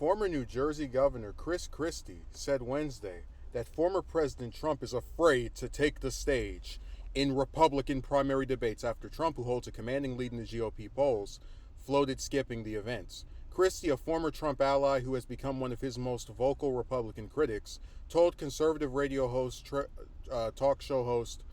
Former New Jersey Governor Chris Christie said Wednesday that former President Trump is afraid to take the stage in Republican primary debates after Trump, who holds a commanding lead in the GOP polls, floated skipping the events. Christie, a former Trump ally who has become one of his most vocal Republican critics, told conservative radio host, talk show host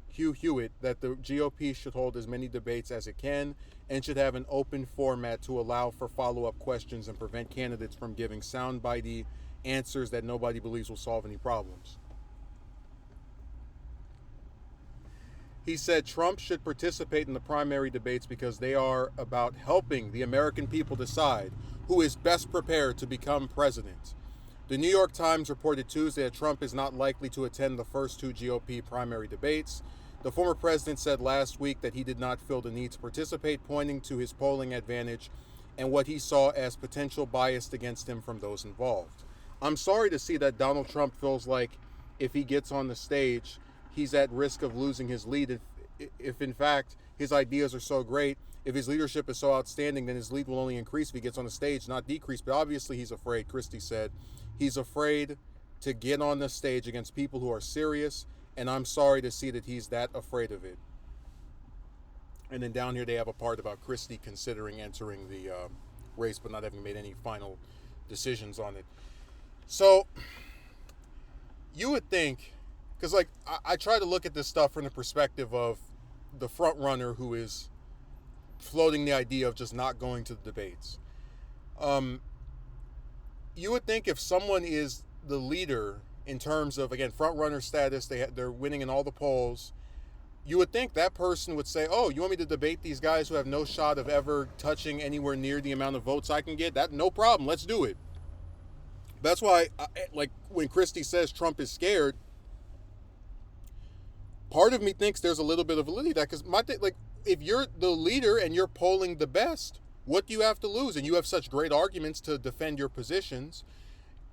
Hugh Hewitt that the GOP should hold as many debates as it can and should have an open format to allow for follow-up questions and prevent candidates from giving soundbitey answers that nobody believes will solve any problems. He said Trump should participate in the primary debates because they are about helping the American people decide who is best prepared to become president. The New York Times reported Tuesday that Trump is not likely to attend the first two GOP primary debates. The former president said last week that he did not feel the need to participate, pointing to his polling advantage and what he saw as potential bias against him from those involved. I'm sorry to see that Donald Trump feels like if he gets on the stage, he's at risk of losing his lead. If in fact his ideas are so great, if his leadership is so outstanding, then his lead will only increase if he gets on the stage, not decrease. But obviously he's afraid, Christie said. He's afraid to get on the stage against people who are serious, and I'm sorry to see that he's that afraid of it. And then down here they have a part about Christie considering entering the race but not having made any final decisions on it. So you would think, because like I try to look at this stuff from the perspective of the front runner who is floating the idea of just not going to the debates. You would think if someone is the leader in terms of, again, front runner status, they're winning in all the polls, you would think that person would say, oh, you want me to debate these guys who have no shot of ever touching anywhere near the amount of votes I can get? That no problem, let's do it. That's why, like, when Christie says Trump is scared, part of me thinks there's a little bit of validity to that, because if you're the leader and you're polling the best, what do you have to lose? And you have such great arguments to defend your positions.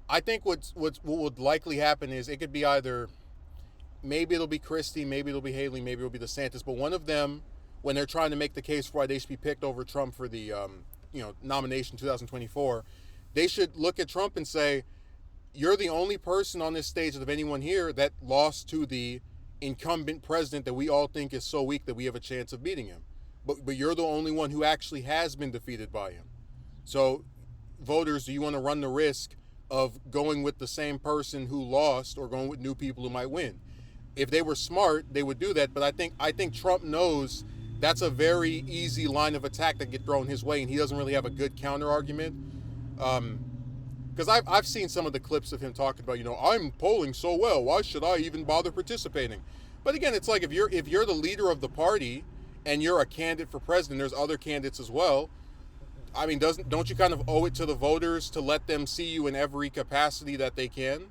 I think what would likely happen is it could be either, maybe it'll be Christie, maybe it'll be Haley, maybe it'll be DeSantis, but one of them, when they're trying to make the case for why they should be picked over Trump for the nomination 2024, they should look at Trump and say, you're the only person on this stage of anyone here that lost to the incumbent president that we all think is so weak that we have a chance of beating him. But you're the only one who actually has been defeated by him. So, voters, do you want to run the risk of going with the same person who lost or going with new people who might win? If they were smart, they would do that. But I think Trump knows that's a very easy line of attack that get thrown his way, and he doesn't really have a good counter argument. Because I've seen some of the clips of him talking about, I'm polling so well, why should I even bother participating? But again, it's like if you're the leader of the party and you're a candidate for president, there's other candidates as well. I mean, don't you kind of owe it to the voters to let them see you in every capacity that they can?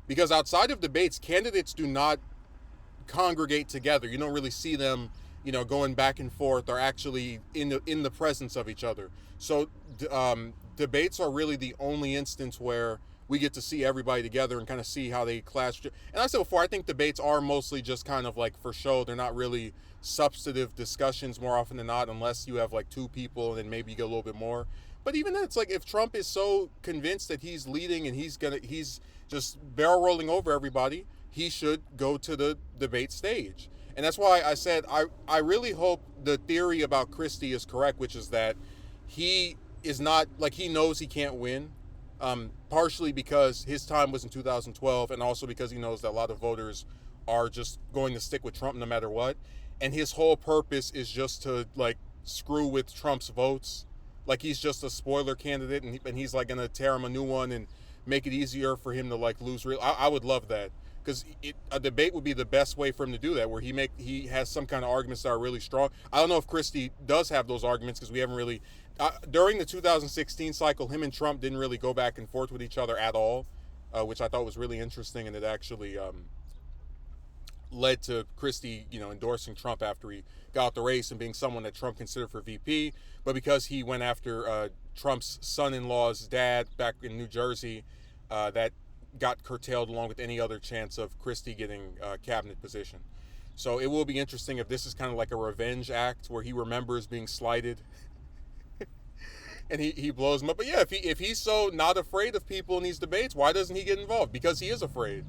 Because outside of debates, candidates do not congregate together. You don't really see them, going back and forth or actually in the presence of each other. So debates are really the only instance where we get to see everybody together and kind of see how they clash. And I said before, I think debates are mostly just kind of like for show. They're not really substantive discussions more often than not, unless you have like two people and then maybe you get a little bit more. But even then, it's like if Trump is so convinced that he's leading and he's just barrel rolling over everybody, he should go to the debate stage. And that's why I said I really hope the theory about Christie is correct, which is that he is not, like, he knows he can't win. Partially because his time was in 2012, and also because he knows that a lot of voters are just going to stick with Trump no matter what. And his whole purpose is just to, like, screw with Trump's votes. Like, he's just a spoiler candidate, and he's like going to tear him a new one and make it easier for him to, like, lose real. I would love that, because a debate would be the best way for him to do that, where he has some kind of arguments that are really strong. I don't know if Christie does have those arguments, because we haven't really during the 2016 cycle, him and Trump didn't really go back and forth with each other at all, which I thought was really interesting, and it actually led to Christie, endorsing Trump after he got out the race and being someone that Trump considered for VP. But because he went after Trump's son-in-law's dad back in New Jersey, that got curtailed along with any other chance of Christie getting a cabinet position. So it will be interesting if this is kind of like a revenge act where he remembers being slighted and he blows him up. But yeah, if he's so not afraid of people in these debates, why doesn't he get involved? Because he is afraid.